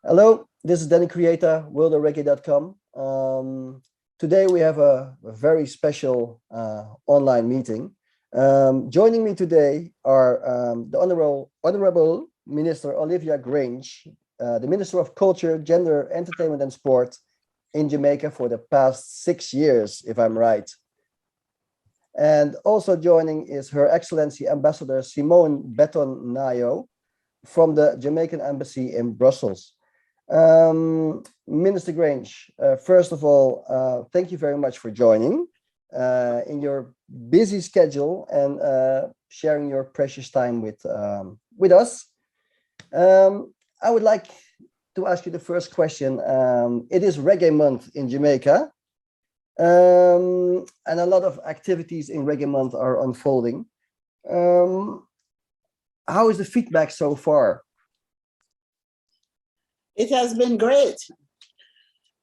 Hello, this is Danny Creatah, worldofreggae.com. Today we have a very special online meeting. Joining me today are the Honorable Minister Olivia Grange, the Minister of Culture, Gender, Entertainment and Sport in Jamaica for the past 6 years, if I'm right. And also joining is Her Excellency Ambassador Symone Betton Nayo from the Jamaican Embassy in Brussels. Minister Grange, first of all, thank you very much for joining in your busy schedule and sharing your precious time with us. I would like to ask you the first question. It is Reggae Month in Jamaica, and a lot of activities in Reggae Month are unfolding. How is the feedback so far? It has been great.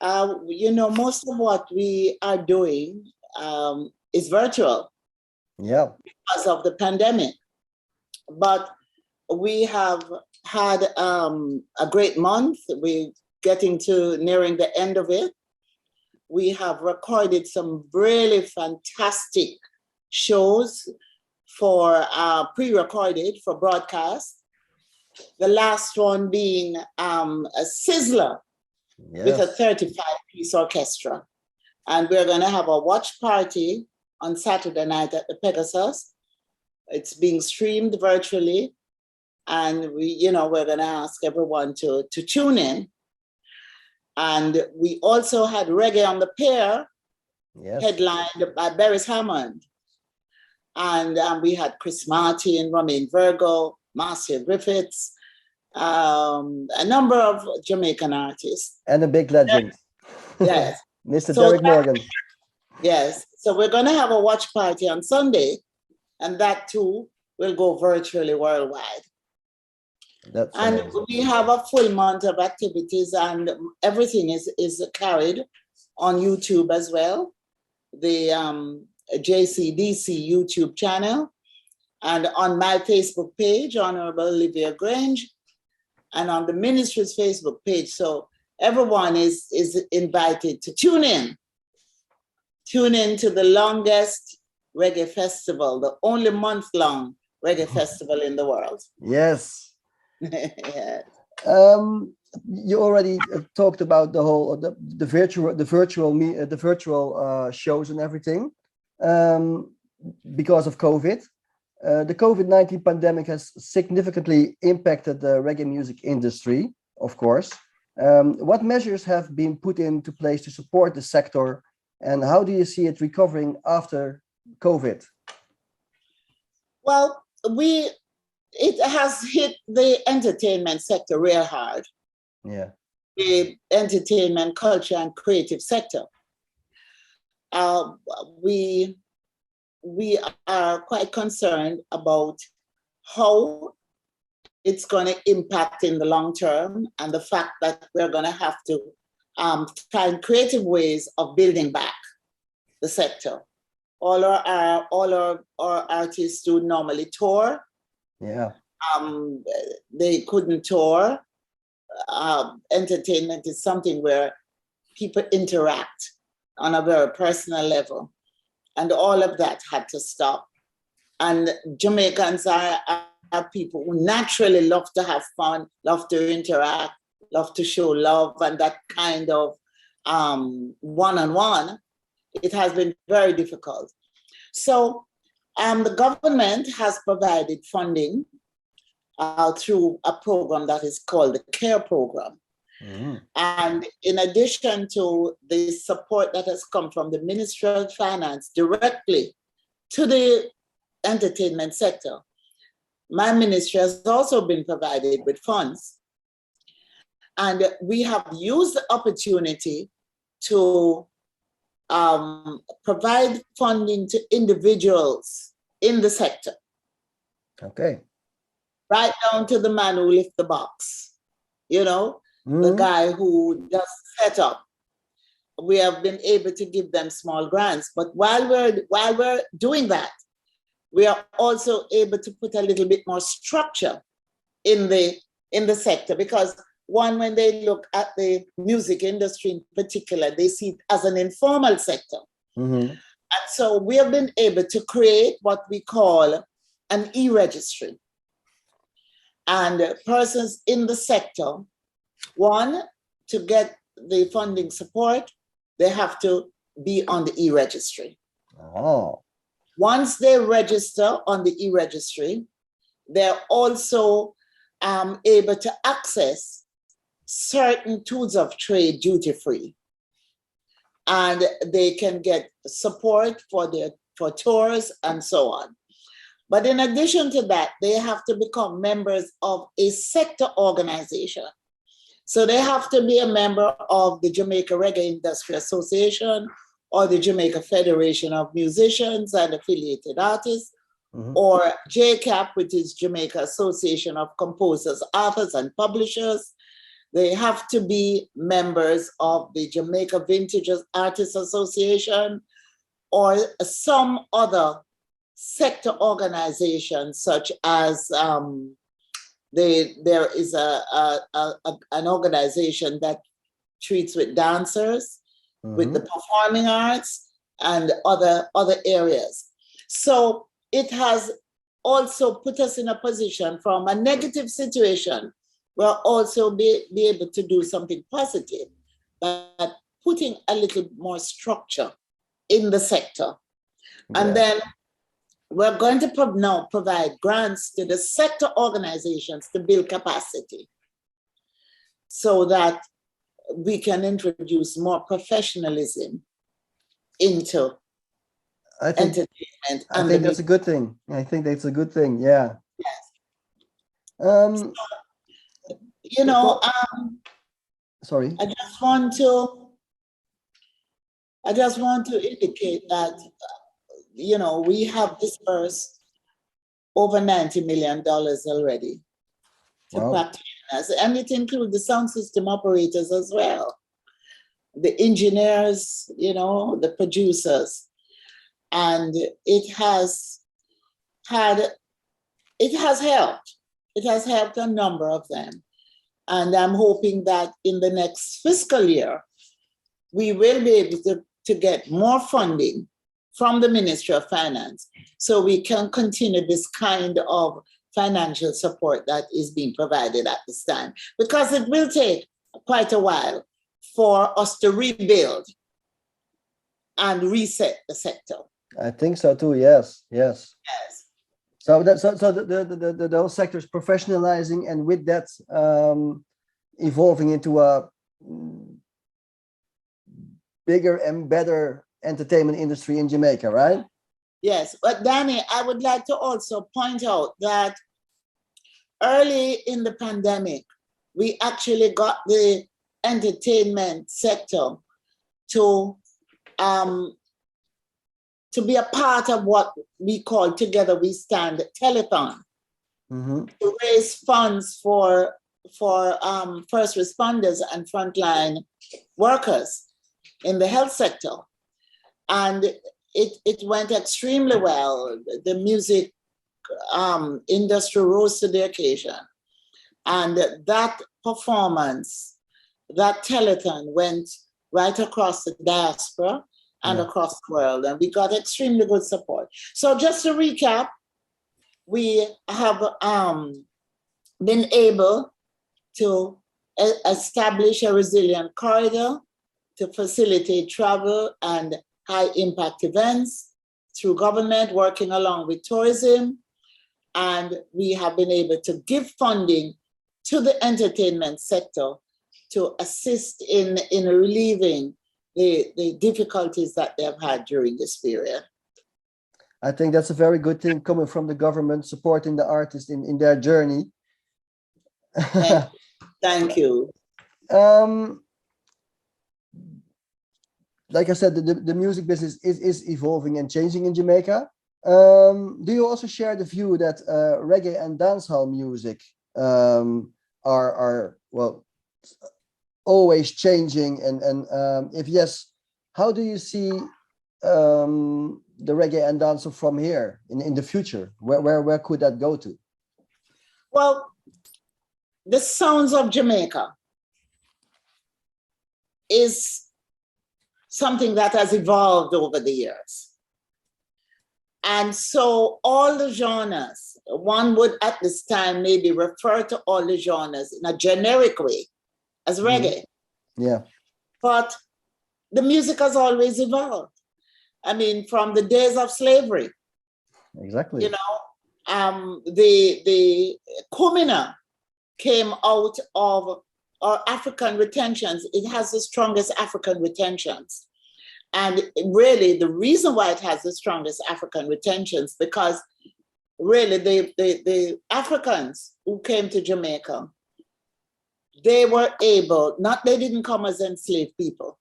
Most of what we are doing is virtual. Yeah. Because of the pandemic. But we have had a great month. We're nearing the end of it. We have recorded some really fantastic shows for pre-recorded for broadcast. The last one being a sizzler with a 35-piece orchestra. And we're going to have a watch party on Saturday night at the Pegasus. It's being streamed virtually. And we're going to ask everyone to tune in. And we also had Reggae on the Pier, headlined by Beres Hammond. And we had Chris Martin, Romain Virgo, Marcia Griffiths, a number of Jamaican artists. And a big legend. Yes. Mr. Derek Morgan. Yes. So we're going to have a watch party on Sunday, and that too will go virtually worldwide. And we have a full month of activities, and everything is carried on YouTube as well. The JCDC YouTube channel, and on my Facebook page, Honorable Olivia Grange, and on the ministry's Facebook page. So everyone is invited to tune in. Tune in to the longest reggae festival, the only month-long reggae festival in the world. Yes. Yes. You already talked about the whole the virtual shows and everything. Because of COVID, the COVID-19 pandemic has significantly impacted the reggae music industry, of course. What measures have been put into place to support the sector, and how do you see it recovering after COVID? Well, it has hit the entertainment sector real hard. Yeah. The entertainment, culture, and creative sector. We are quite concerned about how it's going to impact in the long term, and the fact that we're going to have to find creative ways of building back the sector. All our artists do normally tour. Yeah. They couldn't tour. Entertainment is something where people interact on a very personal level. And all of that had to stop. And Jamaicans are people who naturally love to have fun, love to interact, love to show love, and that kind of one-on-one. It has been very difficult. So the government has provided funding through a program that is called the CARE program. Mm-hmm. And in addition to the support that has come from the Ministry of Finance directly to the entertainment sector, my ministry has also been provided with funds. And we have used the opportunity to provide funding to individuals in the sector. Okay. Right down to the man who lifts the box, the guy who does setup. we have been able to give them small grants. But while we're doing that, we are also able to put a little bit more structure in the sector, because one, when they look at the music industry in particular, they see it as an informal sector. Mm-hmm. And so we have been able to create what we call an e-registry. And persons in the sector, one, to get the funding support, they have to be on the e-registry. Oh. Once they register on the e-registry, they're also able to access certain tools of trade duty-free. And they can get support for tours and so on. But in addition to that, they have to become members of a sector organization. So they have to be a member of the Jamaica Reggae Industry Association or the Jamaica Federation of Musicians and Affiliated Artists, mm-hmm. or JCAP, which is Jamaica Association of Composers, Authors, and Publishers. They have to be members of the Jamaica Vintage Artists Association or some other sector organization, such as there is an organization that treats with dancers, mm-hmm. with the performing arts and other areas. So it has also put us in a position from a negative situation. We'll also be able to do something positive by putting a little more structure in the sector. Yeah. And then we're going to now provide grants to the sector organizations to build capacity so that we can introduce more professionalism into entertainment. I think that's a good thing. I think that's a good thing, yeah. Yes. Sorry. I just want to indicate that, we have dispersed over $90 million already to practitioners, and it includes the sound system operators as well, the engineers, the producers, and it has helped. It has helped a number of them. And I'm hoping that in the next fiscal year, we will be able to get more funding from the Ministry of Finance so we can continue this kind of financial support that is being provided at this time. Because it will take quite a while for us to rebuild and reset the sector. I think so too, yes. So the whole sector is professionalizing, and with that, evolving into a bigger and better entertainment industry in Jamaica, right? Yes, but Danny, I would like to also point out that early in the pandemic, we actually got the entertainment sector to be a part of what we call Together We Stand Telethon, mm-hmm. to raise funds for first responders and frontline workers in the health sector. And it went extremely well. The music industry rose to the occasion. And that performance, that telethon went right across the diaspora and across the world, and we got extremely good support. So just to recap, we have been able to establish a resilient corridor to facilitate travel and high impact events through government working along with tourism. And we have been able to give funding to the entertainment sector to assist in relieving the difficulties that they have had during this period. I think that's a very good thing coming from the government, supporting the artists in their journey. Thank you. Like I said, the music business is evolving and changing in Jamaica. Do you also share the view that reggae and dancehall music are always changing, and if yes, how do you see the reggae and dancehall from here in the future? Where could that go to? Well, the sounds of Jamaica is something that has evolved over the years. And so all the genres, one would at this time maybe refer to all the genres in a generic way as reggae. Yeah. But the music has always evolved. I mean, from the days of slavery. Exactly. You know, the Kumina came out of our African retentions. It has the strongest African retentions. And really, the reason why it has the strongest African retentions, because really the Africans who came to Jamaica, they were able, they didn't come as enslaved people.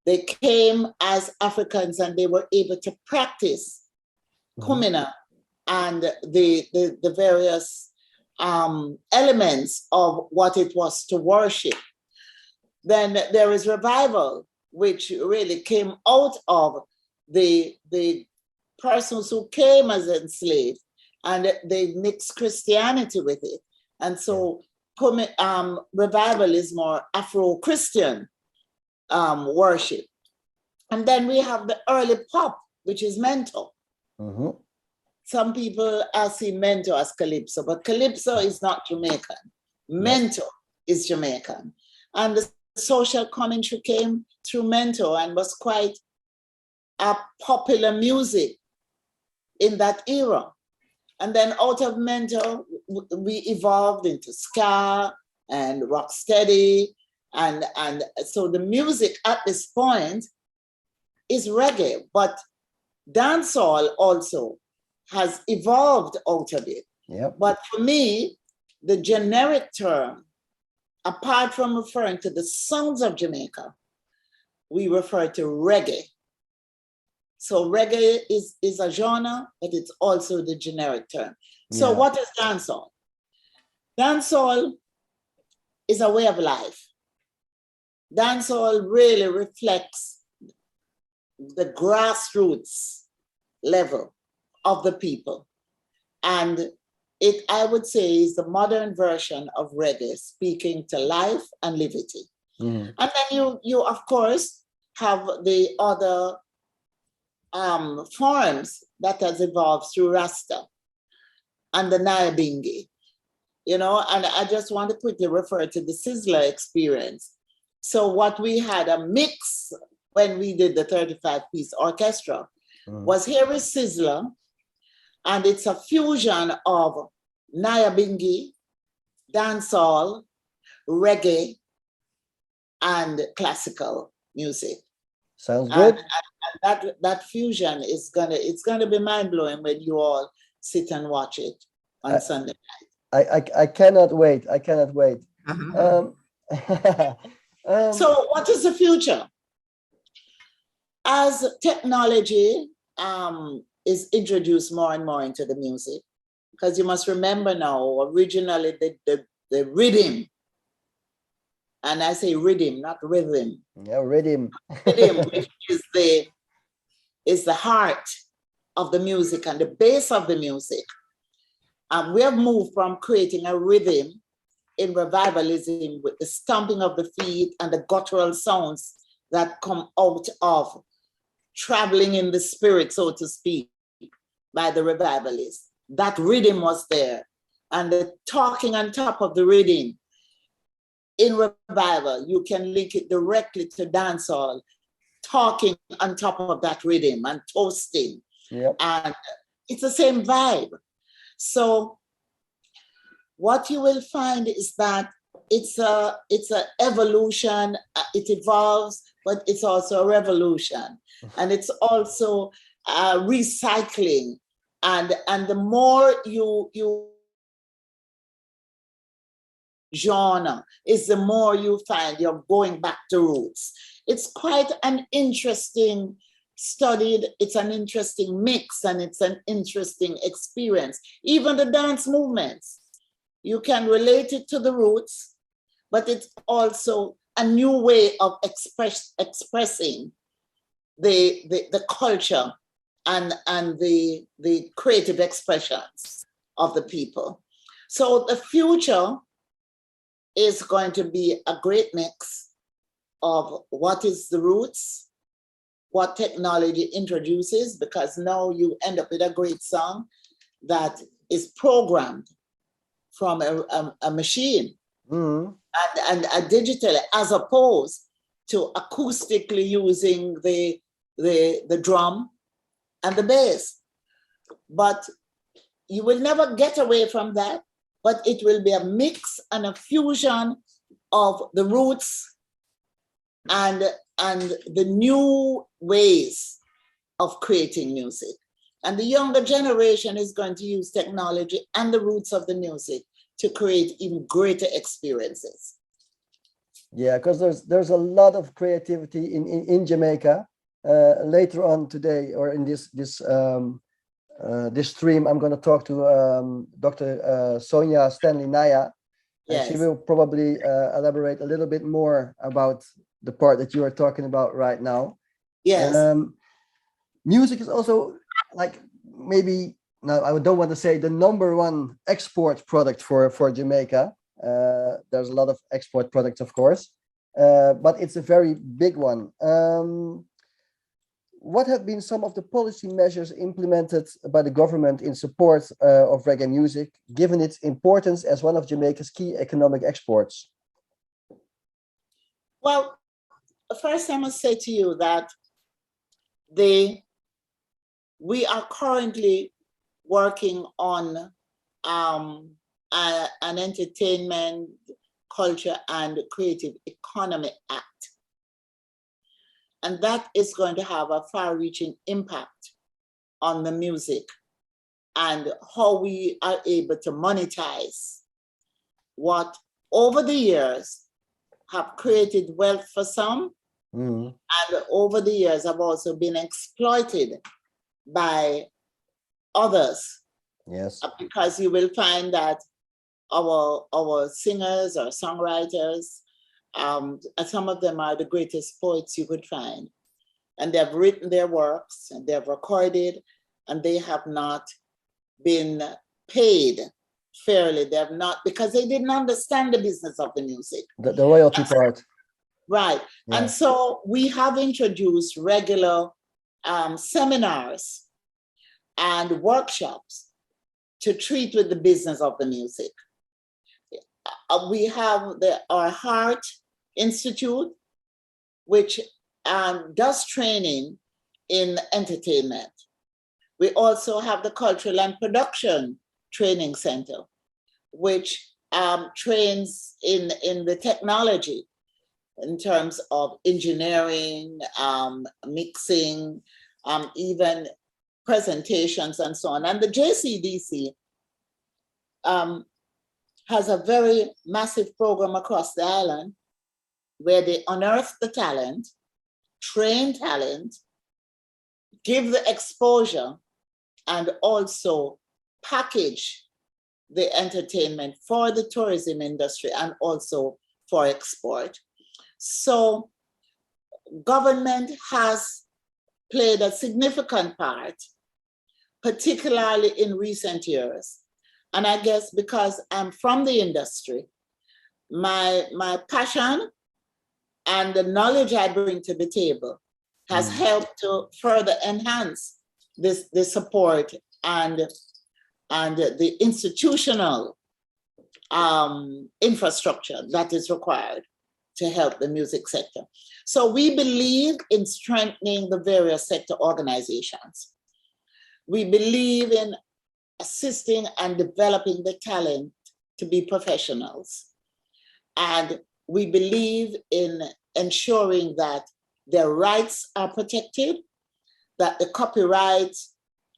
They came as Africans and they were able to practice Kumina and the various elements of what it was to worship. Then there is revival, which really came out of the persons who came as enslaved, and they mixed Christianity with it. And so revival is more Afro-Christian worship. And then we have the early pop, which is mento. Some people see mento as calypso, but calypso is not Jamaican. Mento is Jamaican. And the social commentary came through mento and was quite a popular music in that era. And then out of mento, we evolved into ska and rocksteady. And so the music at this point is reggae, but dancehall also has evolved out of it. Yep. But for me, the generic term, apart from referring to the sounds of Jamaica, we refer to reggae. So reggae is a genre, but it's also the generic term. So what is dancehall? Dancehall is a way of life. Dancehall really reflects the grassroots level of the people. And it, I would say, is the modern version of reggae, speaking to life and liberty. And then you of course, have the other forms that has evolved through Rasta and the Nyabingi, you know, and I just want to quickly refer to the Sizzler experience. So what we had a mix when we did the 35-piece orchestra was here is Sizzler, and it's a fusion of Nyabingi, dancehall, reggae, and classical music. Sounds good. And that fusion is gonna be mind-blowing when you all sit and watch it on Sunday night. I cannot wait. I cannot wait. So what is the future? As technology is introduced more and more into the music, because you must remember now, originally the rhythm, and I say rhythm, not rhythm. Yeah, rhythm. Rhythm, which is the heart of the music and the base of the music. We have moved from creating a rhythm in revivalism with the stomping of the feet and the guttural sounds that come out of traveling in the spirit, so to speak, by the revivalists. That rhythm was there. And the talking on top of the rhythm in revival, you can link it directly to dancehall, talking on top of that rhythm and toasting. Yep. And it's the same vibe. So what you will find is that it's a evolution, it evolves, but it's also a revolution. And it's also recycling. And the more you genre is, the more you find you're going back to roots. It's quite an interesting studied, it's an interesting mix, and it's an interesting experience. Even the dance movements, you can relate it to the roots, but it's also a new way of expressing the culture and the creative expressions of the people. So the future is going to be a great mix of what is the roots, what technology introduces, because now you end up with a great song that is programmed from a machine and digitally, as opposed to acoustically using the drum and the bass. But you will never get away from that, but it will be a mix and a fusion of the roots and the new ways of creating music. And the younger generation is going to use technology and the roots of the music to create even greater experiences. Yeah, because there's a lot of creativity in Jamaica. Later on today, or in this stream, I'm going to talk to Dr. Sonia Stanley Naya, and Yes. she will probably elaborate a little bit more about the part that you are talking about right now. Yes. Music is also, like, maybe, now I don't want to say the #1 export product for Jamaica. There's a lot of export products, of course, but it's a very big one. What have been some of the policy measures implemented by the government in support of reggae music, given its importance as one of Jamaica's key economic exports? Well, first I must say to you that we are currently working on an Entertainment, Culture and Creative Economy Act. And that is going to have a far-reaching impact on the music and how we are able to monetize what over the years have created wealth for some, and over the years have also been exploited by others. Yes. Because you will find that our singers or songwriters, some of them are the greatest poets you could find. And they have written their works and they have recorded, and they have not been paid fairly. They have not, because they didn't understand the business of the music. The royalty part. Right. Yeah. And so we have introduced regular seminars and workshops to treat with the business of the music. We have our Heart Institute, which does training in entertainment. We also have the Cultural and Production Training Center, which trains in the technology in terms of engineering, mixing, even presentations and so on. And the JCDC has a very massive program across the island where they unearth the talent, train talent, give the exposure, and also package the entertainment for the tourism industry and also for export. So government has played a significant part, particularly in recent years. And I guess because I'm from the industry, my passion and the knowledge I bring to the table has helped to further enhance the support and the institutional infrastructure that is required to help the music sector. So we believe in strengthening the various sector organizations. We believe in assisting and developing the talent to be professionals. And we believe in ensuring that their rights are protected, that the copyright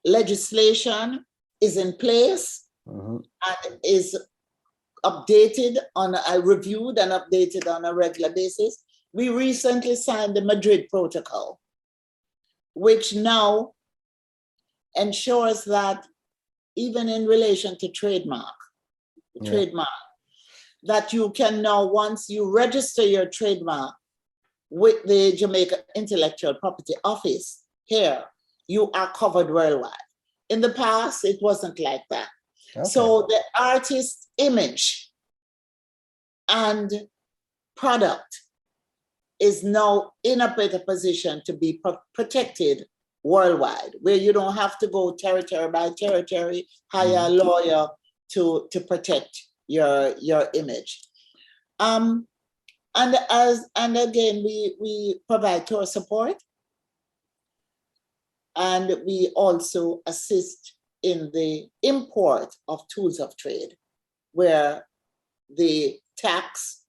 legislation is in place and is updated reviewed and updated on a regular basis. We recently signed the Madrid Protocol, which now ensures that even in relation to trademark, that you can now, once you register your trademark with the Jamaica Intellectual Property Office here, you are covered worldwide. In the past, it wasn't like that. Okay. So the artist's image and product is now in a better position to be protected worldwide, where you don't have to go territory by territory, hire a lawyer to protect your image. And again, we provide tour support, and we also assist in the import of tools of trade, where the tax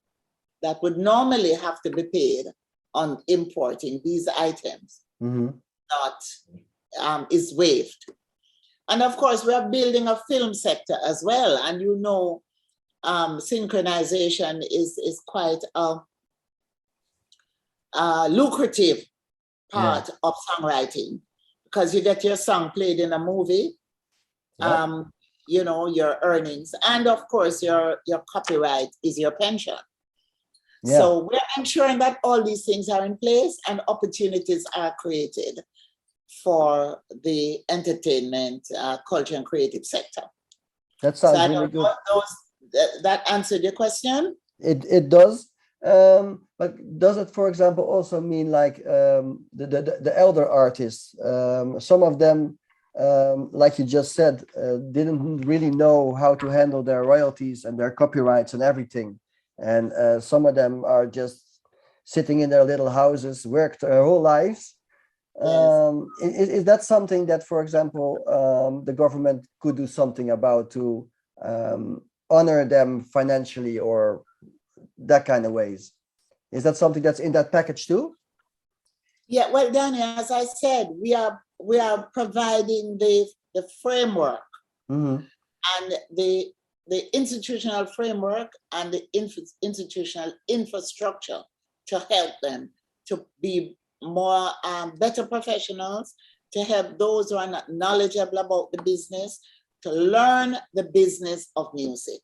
that would normally have to be paid on importing these items is waived. And of course, we are building a film sector as well. And you know, synchronization is quite a lucrative part of songwriting, because you get your song played in a movie, you know, your earnings, and of course, your copyright is your pension. Yeah. So we're ensuring that all these things are in place and opportunities are created for the entertainment, culture, and creative sector. That sounds really good. That answered your question? It does. But does it, for example, also mean like the elder artists? Some of them, like you just said, didn't really know how to handle their royalties and their copyrights and everything. And some of them are just sitting in their little houses, worked their whole lives. Is that something that, for example, the government could do something about to honor them financially or that kind of ways? Is that something that's in that package too? Yeah, well, Danny, as I said, we are providing the framework and the institutional framework and the institutional infrastructure to help them to be more better professionals, to help those who are not knowledgeable about the business, to learn the business of music.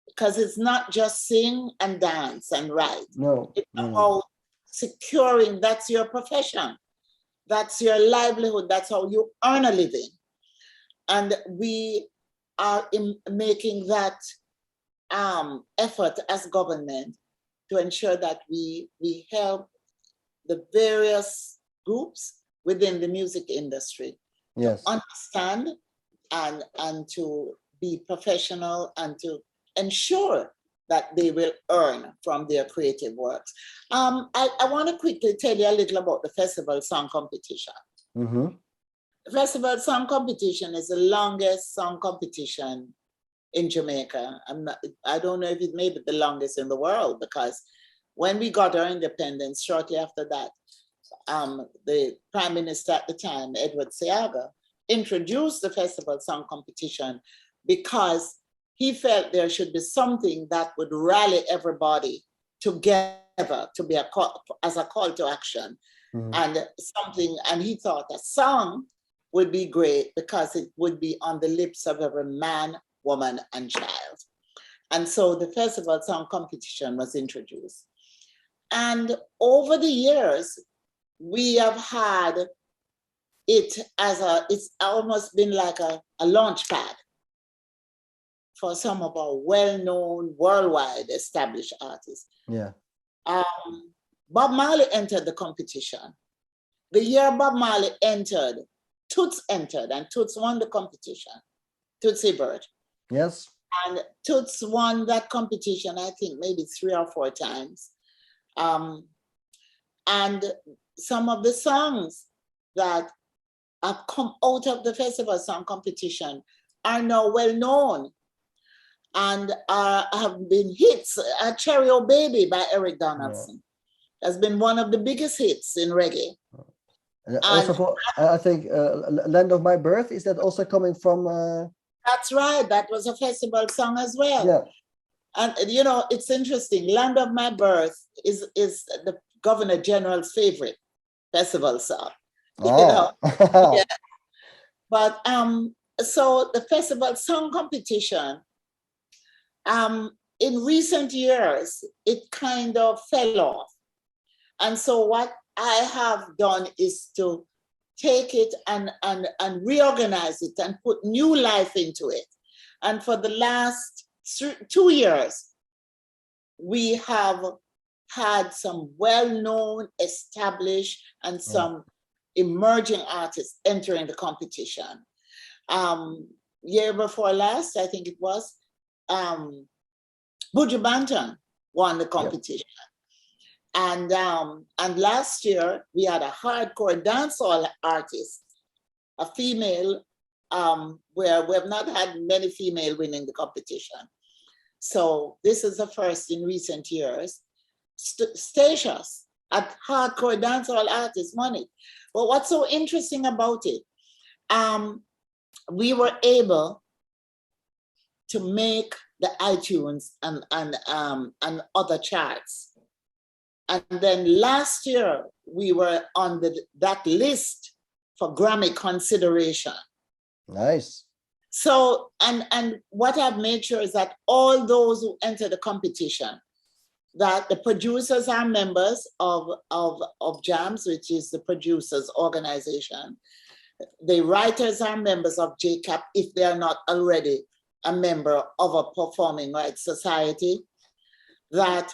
Because it's not just sing and dance and write. No. It's about securing, that's your profession. That's your livelihood. That's how you earn a living. And we are making that effort as government to ensure that we help the various groups within the music industry to understand and to be professional and to ensure that they will earn from their creative works. I want to quickly tell you a little about the Festival Song Competition. The Festival Song Competition is the longest song competition in Jamaica. I don't know if it may be the longest in the world, because when we got our independence, shortly after that, the Prime Minister at the time, Edward Seaga, introduced the Festival Song Competition because he felt there should be something that would rally everybody together to be as a call to action, and something. And he thought a song would be great because it would be on the lips of every man, woman, and child. And so the Festival Song Competition was introduced. And over the years, we have had it as it's almost been like a launch pad for some of our well-known, worldwide established artists. Yeah. Bob Marley entered the competition. The year Bob Marley entered, Toots entered, and Toots won the competition. Toots Hibbert. Yes. And Toots won that competition, I think maybe 3 or 4 times. And some of the songs that have come out of the Festival Song Competition are now well known and have been hits. Cherry O Baby by Eric Donaldson has been one of the biggest hits in reggae. Also, I think Land of My Birth, is that also coming from? That's right. That was a festival song as well. Yeah. And you know, it's interesting. Land of My Birth is the Governor General's favorite festival song. You know? Yeah. But so the Festival Song Competition in recent years, it kind of fell off. And so what I have done is to take it and reorganize it and put new life into it. And for the last 2 years, we have had some well-known, established, and some emerging artists entering the competition. Year before last, I think it was, Buju Banton won the competition. And last year, we had a hardcore dancehall artist, a female, where we have not had many female winning the competition. So this is the first in recent years. Stations at hardcore dancehall artist money. But what's so interesting about it, we were able to make the iTunes and other charts. And then last year, we were on that list for Grammy consideration. Nice. So, and what I've made sure is that all those who enter the competition, that the producers are members of JAMS, which is the producers organization. The writers are members of JCAP if they are not already a member of a performing rights society, that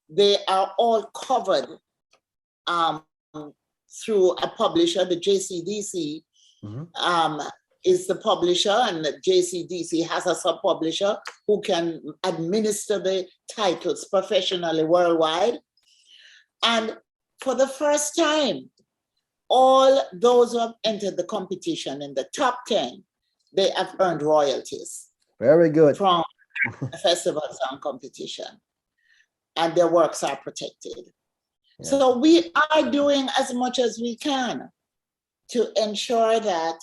they are all covered through a publisher. The JCDC is the publisher, and the JCDC has a sub-publisher who can administer the titles professionally worldwide. And for the first time, all those who have entered the competition in the top 10, they have earned royalties. Very good. From the festival song competition. And their works are protected. Yeah. So we are doing as much as we can to ensure that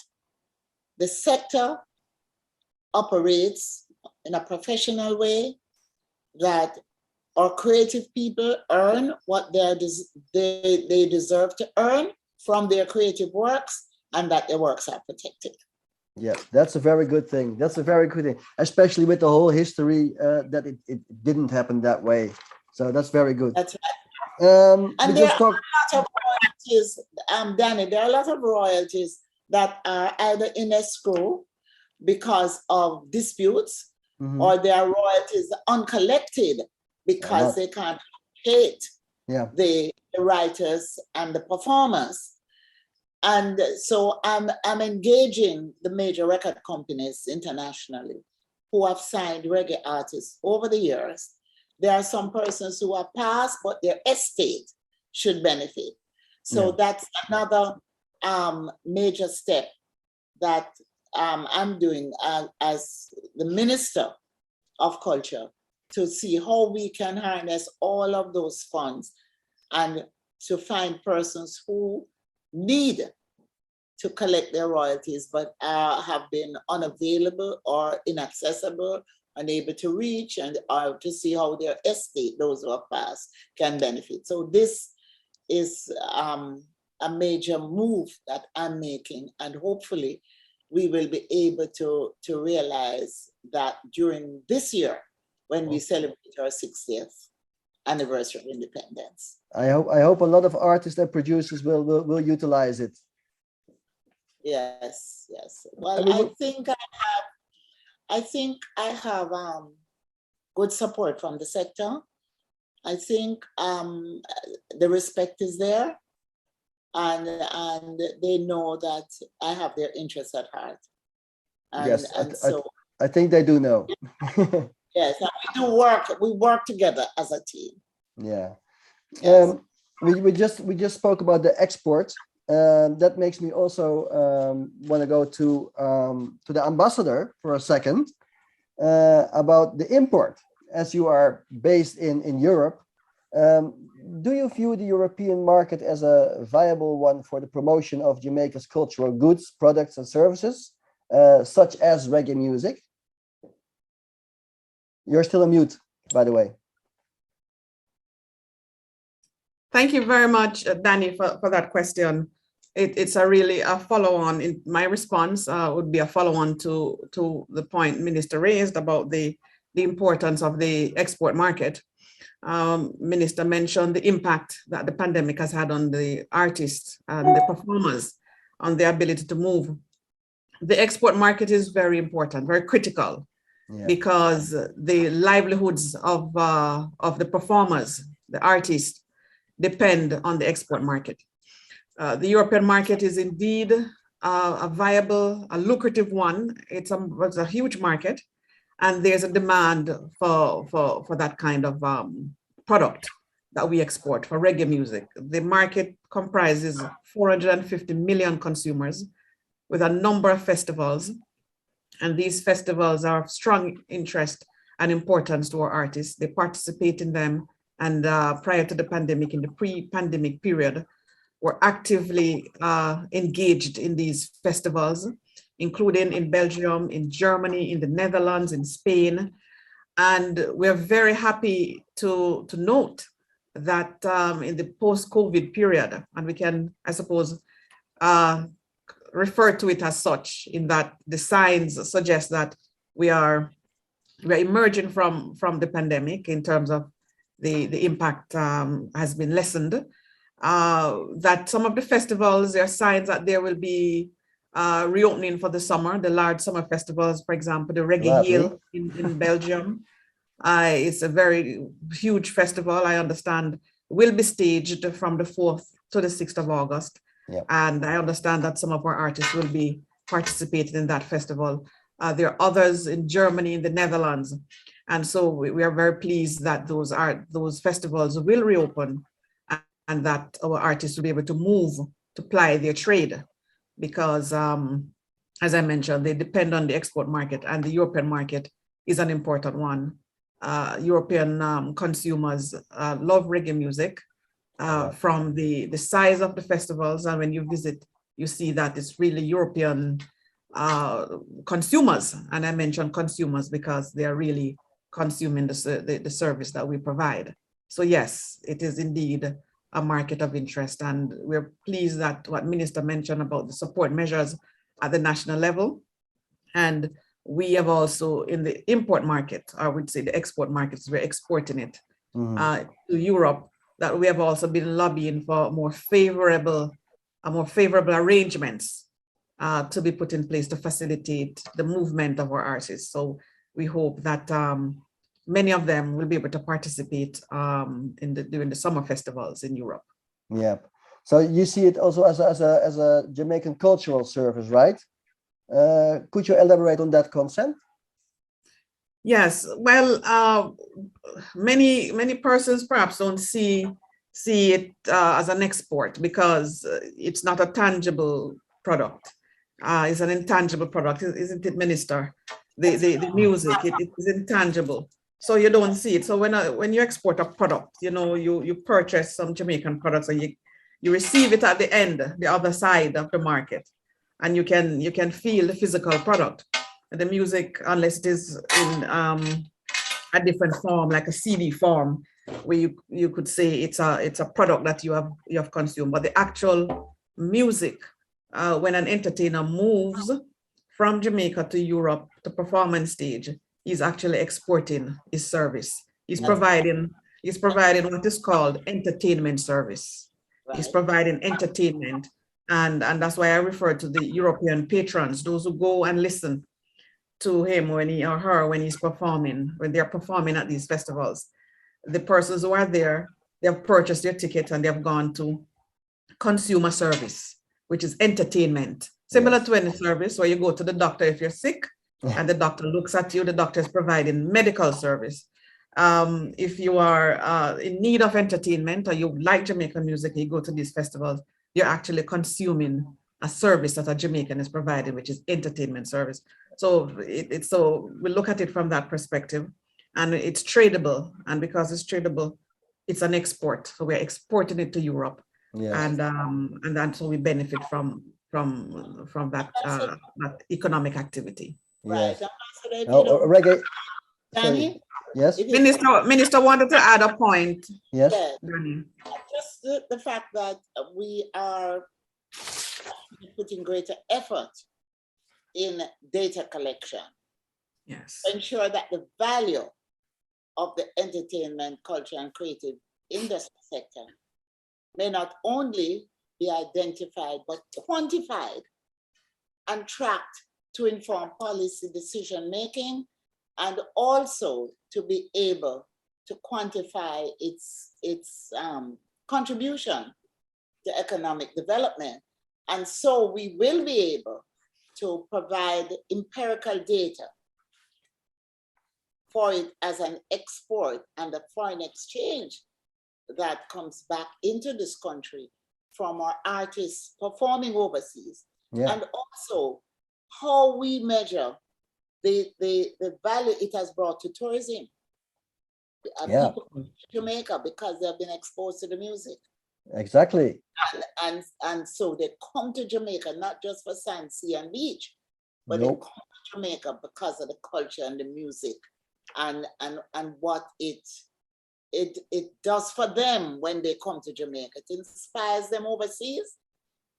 the sector operates in a professional way, that our creative people earn what they deserve to earn from their creative works, and that their works are protected. Yeah, that's a very good thing. That's a very good thing, especially with the whole history that it didn't happen that way. So that's very good. That's right. And there are a lot of royalties, Danny, there are a lot of royalties that are either in escrow because of disputes, or there are royalties uncollected because they can't pay the writers and the performers. And so I'm engaging the major record companies internationally who have signed reggae artists over the years. There are some persons who are passed, but their estate should benefit. So that's another major step that I'm doing as the Minister of Culture, to see how we can harness all of those funds and to find persons who need to collect their royalties but have been unavailable or inaccessible, unable to reach, and to see how their estate, those who have passed, can benefit. So this is a major move that I'm making, and hopefully we will be able to realize that during this year, when we celebrate our 60th anniversary of independence. I hope a lot of artists and producers will utilize it. Yes. Well, I think I have good support from the sector. I think the respect is there, and they know that I have their interests at heart. Yes, I think they do know. Yes, and we do work. We work together as a team. Yeah. Yes. We just spoke about the export. That makes me also want to go to the ambassador for a second about the import. As you are based in Europe, do you view the European market as a viable one for the promotion of Jamaica's cultural goods, products, and services, such as reggae music? You're still on mute, by the way. Thank you very much, Danny, for that question. It's really a follow-on. My response would be a follow-on to the point Minister raised about the the importance of the export market. Minister mentioned the impact that the pandemic has had on the artists and the performers, on their ability to move. The export market is very important, very critical, because the livelihoods of the performers, the artists, depend on the export market. The European market is indeed a viable, a lucrative one. It's a huge market, and there's a demand for that kind of product that we export for reggae music. The market comprises 450 million consumers with a number of festivals, and these festivals are of strong interest and importance to our artists. They participate in them, and prior to the pandemic, in the pre-pandemic period, were actively engaged in these festivals, including in Belgium, in Germany, in the Netherlands, in Spain. And we're very happy to note that in the post-COVID period, and we can, I suppose, refer to it as such, in that the signs suggest that we're emerging from the pandemic in terms of the impact has been lessened. That some of the festivals, there are signs that there will be reopening for the summer, the large summer festivals, for example, the Reggae Hill in Belgium. It's a very huge festival, I understand, will be staged from the 4th to the 6th of August. And I understand that some of our artists will be participating in that festival. There are others in Germany, in the Netherlands. And so we are very pleased that those festivals will reopen, and that our artists will be able to move to ply their trade, because as I mentioned, they depend on the export market, and the European market is an important one. European consumers love reggae music from the size of the festivals, and when you visit, you see that it's really European consumers, and I mention consumers because they are really consuming the service that we provide. So yes, it is indeed a market of interest, and we're pleased that what Minister mentioned about the support measures at the national level. And we have also, in the import market, I would say the export markets, we're exporting it to Europe, that we have also been lobbying for more favorable arrangements to be put in place to facilitate the movement of our artists. So we hope that many of them will be able to participate during the summer festivals in Europe. Yeah. So you see it also as a Jamaican cultural service, right? Could you elaborate on that concept? Yes. Well, many persons perhaps don't see it as an export, because it's not a tangible product. It's an intangible product, isn't it, Minister? The music, it is intangible. So you don't see it. So when you export a product, you purchase some Jamaican products, and you receive it at the end, the other side of the market, and you can feel the physical product. The music, unless it is in a different form, like a CD form, where you could say it's a product that you have consumed. But the actual music, when an entertainer moves from Jamaica to Europe to perform on stage, he's actually exporting his service. He's providing what is called entertainment service. Right. He's providing entertainment. And that's why I refer to the European patrons, those who go and listen to him when he's performing, when they're performing at these festivals. The persons who are there, they have purchased their ticket and they have gone to consumer service, which is entertainment. Similar to any service where you go to the doctor if you're sick, and the doctor looks at you, the doctor is providing medical service. If you are in need of entertainment, or you like Jamaican music, you go to these festivals, you're actually consuming a service that a Jamaican is providing, which is entertainment service. So so we look at it from that perspective, and it's tradable. And because it's tradable, it's an export. So we're exporting it to Europe, and so we benefit from that economic activity. Yes. Right. Reggae. Danny? Yes. Minister wanted to add a point. Yes. Just the fact that we are putting greater effort in data collection Yes. ensure that the value of the entertainment, culture, and creative industry sector may not only be identified, but quantified and tracked to inform policy decision making, and also to be able to quantify its contribution to economic development. And so we will be able to provide empirical data for it as an export and a foreign exchange that comes back into this country from our artists performing overseas. Yeah. And also how we measure the value it has brought to tourism. Yeah. People come to Jamaica because they've been exposed to the music. Exactly. And so they come to Jamaica, not just for sand, sea, and beach, but Nope. they come to Jamaica because of the culture and the music and what it does for them when they come to Jamaica. It inspires them overseas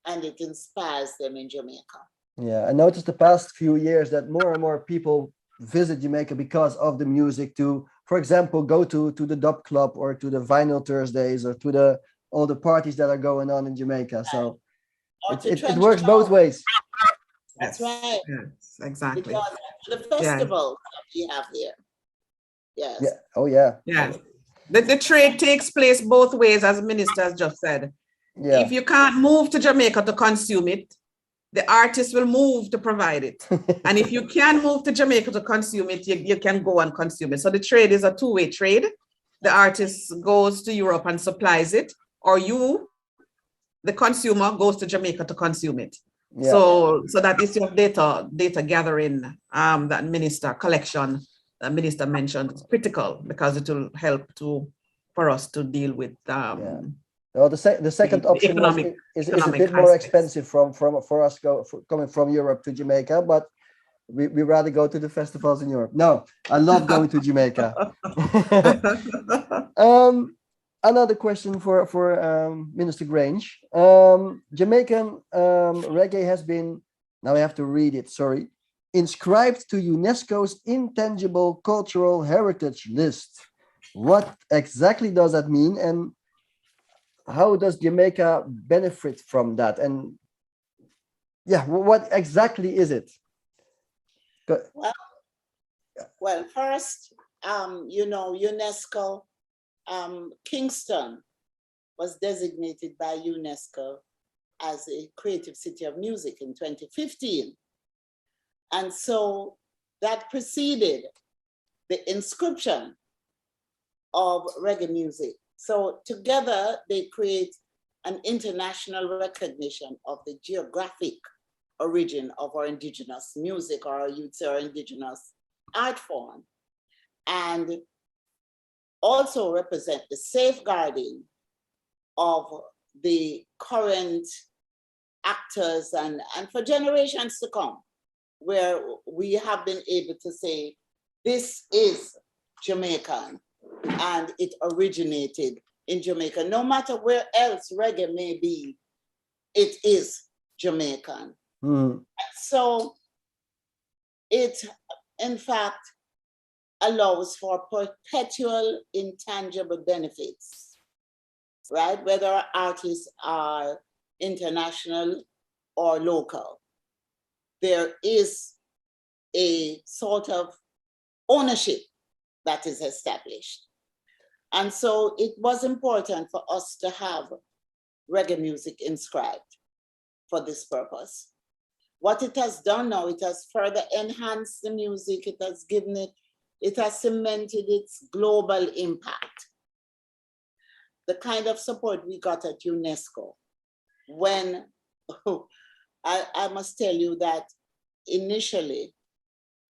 and it inspires them in Jamaica. Yeah, I noticed the past few years that more and more people visit Jamaica because of the music to, for example, go to the dub club or to the vinyl Thursdays or to the all the parties that are going on in Jamaica. So Or to it trench works both town. ways. That's Yes. right. Yes, exactly. Because the Yeah. festival that we have here. Yes. Yeah. Oh yeah. Yes. The trade takes place both ways, as Minister has just said. Yeah. If you can't move to Jamaica to consume it, the artist will move to provide it. And if you can move to Jamaica to consume it, you can go and consume it. So the trade is a two-way trade. The artist goes to Europe and supplies it, or you, the consumer, goes to Jamaica to consume it. Yeah. So that issue of data gathering, that minister collection, that minister mentioned, is critical because it will help for us to deal with Well, the second the option is a bit more aspects. expensive for us coming from Europe to Jamaica, but we rather go to the festivals in Europe. No, I love going to Jamaica. Another question for Minister Grange. Jamaican reggae has been, now I have to read it, sorry, inscribed to UNESCO's Intangible Cultural Heritage List. What exactly does that mean, and how does Jamaica benefit from that? And yeah, what exactly is it? Well, first, UNESCO, Kingston was designated by UNESCO as a creative city of music in 2015. And so that preceded the inscription of reggae music. So together they create an international recognition of the geographic origin of our indigenous music, or you'd say our indigenous art form, and also represent the safeguarding of the current actors and for generations to come, where we have been able to say, this is Jamaican and it originated in Jamaica. No matter where else reggae may be, it is Jamaican. And so it, in fact, allows for perpetual intangible benefits, right? Whether our artists are international or local, there is a sort of ownership that is established. And so it was important for us to have reggae music inscribed for this purpose. What it has done now, it has further enhanced the music, it has cemented its global impact. The kind of support we got at UNESCO, when, I must tell you that initially,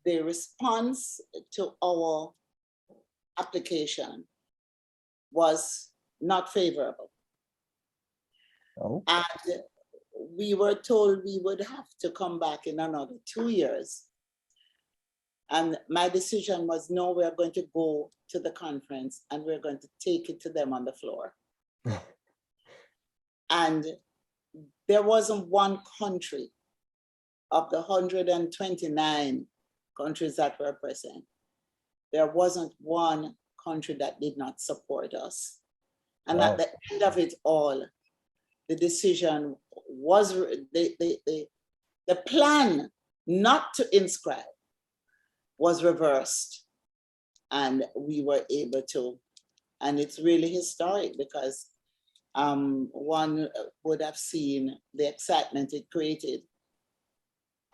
the response to our application was not favorable. Oh. And we were told we would have to come back in another 2 years. And my decision was, no, we're going to go to the conference and we're going to take it to them on the floor. And there wasn't one country of the 129 countries that were present, there wasn't one country that did not support us. And Wow. at the end of it all, the decision was, the plan not to inscribe was reversed, and we were able to. And it's really historic because one would have seen the excitement it created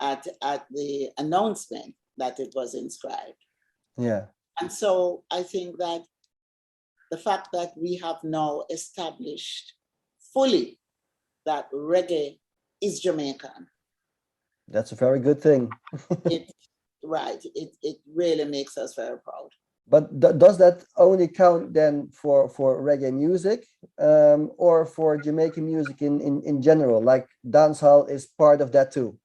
at the announcement that it was inscribed. Yeah. And so I think that the fact that we have now established fully that reggae is Jamaican, That's a very good thing. it really makes us very proud. But does that only count then for reggae music, or for Jamaican music in general? Like dancehall is part of that too.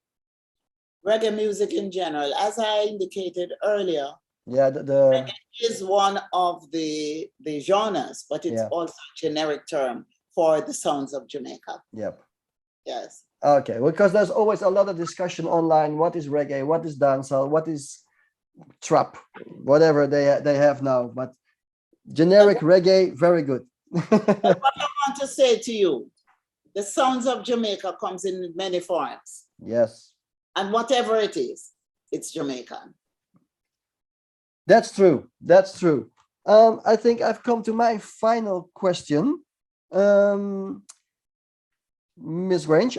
Reggae music in general, as I indicated earlier, Yeah, reggae is one of the genres, but it's Yeah. also a generic term for the sounds of Jamaica. Yep. Yes. Okay, because there's always a lot of discussion online. What is reggae? What is dancehall? What is trap? Whatever they have now, but generic reggae, very good. But what I want to say to you, the sounds of Jamaica comes in many forms, Yes, and whatever it is, it's Jamaican. that's true. That's true. I think I've come to my final question. Ms. Grange,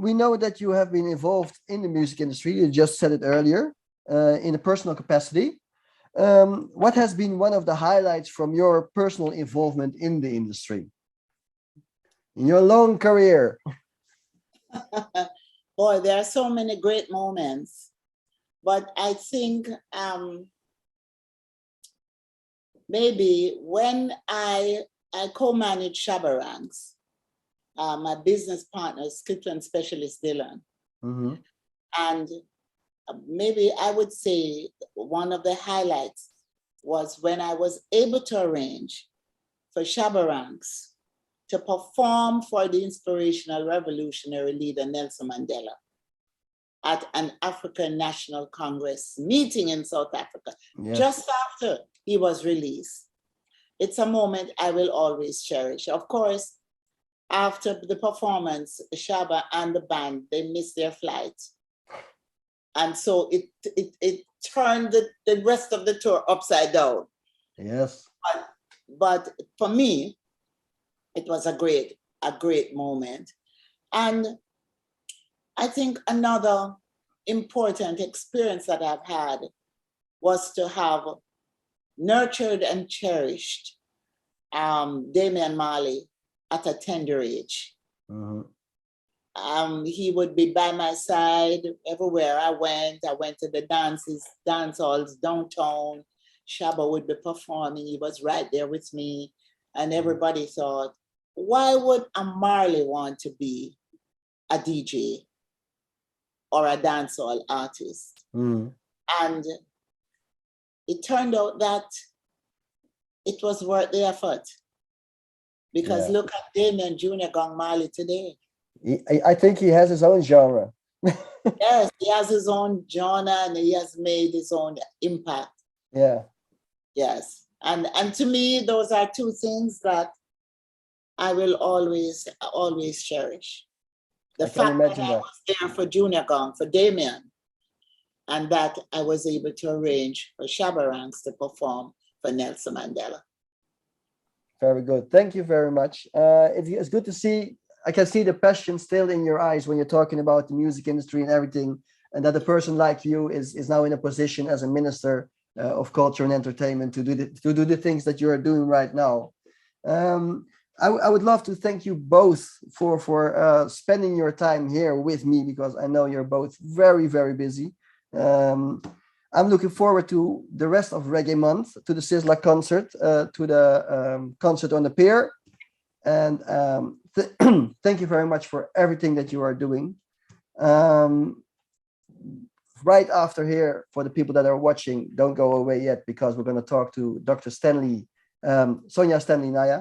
we know that you have been involved in the music industry. You just said it earlier, in a personal capacity. What has been one of the highlights from your personal involvement in the industry? In your long career? Boy, there are so many great moments, but I think maybe when I co-managed Shabarangs, my business partner, Skipton Specialist Dylan, Mm-hmm. and maybe I would say one of the highlights was when I was able to arrange for Shabarangs to perform for the inspirational revolutionary leader Nelson Mandela at an African National Congress meeting in South Africa, Yes. just after he was released. It's a moment I will always cherish. Of course, after the performance, Shaba and the band, they missed their flight. And so it turned the rest of the tour upside down. Yes. But for me, it was a great moment. And I think another important experience that I've had was to have nurtured and cherished Damian Marley at a tender age. Mm-hmm. He would be by my side everywhere I went. I went to the dance halls downtown. Shaba would be performing. He was right there with me. And everybody thought, why would a Marley want to be a DJ or a dancehall artist? Mm-hmm. And it turned out that it was worth the effort. Because Yeah. look at Damien Jr. Gong Marley today. I think he has his own genre. Yes, he has his own genre and he has made his own impact. Yeah. Yes. And to me, those are two things that I will always cherish. The I can fact that imagine I that. was there for Junior Gong, for Damien, and that I was able to arrange for Shabarangs to perform for Nelson Mandela. Very good. Thank you very much. It's good to see. I can see the passion still in your eyes when you're talking about the music industry and everything, and that a person like you is now in a position as a minister of culture and entertainment to do the things that you are doing right now. I would love to thank you both for spending your time here with me, because I know you're both very, very busy. I'm looking forward to the rest of Reggae Month, to the Sizzla concert, to the concert on the pier. And thank you very much for everything that you are doing. Right after here, for the people that are watching, don't go away yet, because we're going to talk to Dr. Sonia Stanley Naya,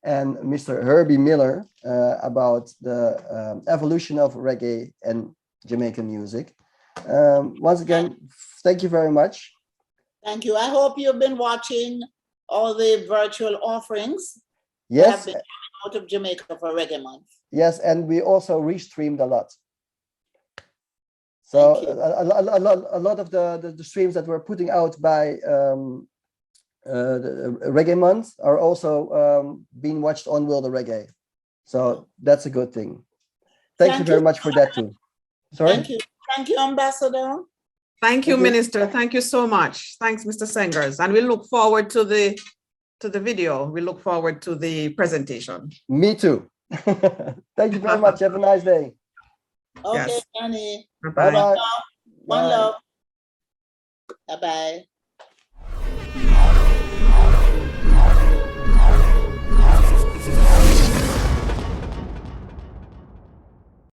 and Mr. Herbie Miller about the evolution of reggae and Jamaican music. Once again, thank you very much. Thank you. I hope you've been watching all the virtual offerings that Yes, have been coming out of Jamaica for Reggae Month. yes, and we also restreamed a lot. So Thank you. a lot of the streams that we're putting out by the Reggae Month are also being watched on World of Reggae. So that's a good thing. Thank you very much for that too. Sorry? Thank you. Thank you, Ambassador. Thank you, Thank you. Minister. Thank you so much. Thanks, Mr. Sengers. And we look forward to the video. We look forward to the presentation. Me too. Thank you very much. Have a nice day. Okay, Yes. Danny. Bye-bye. Bye-bye. One Bye. love. Bye-bye.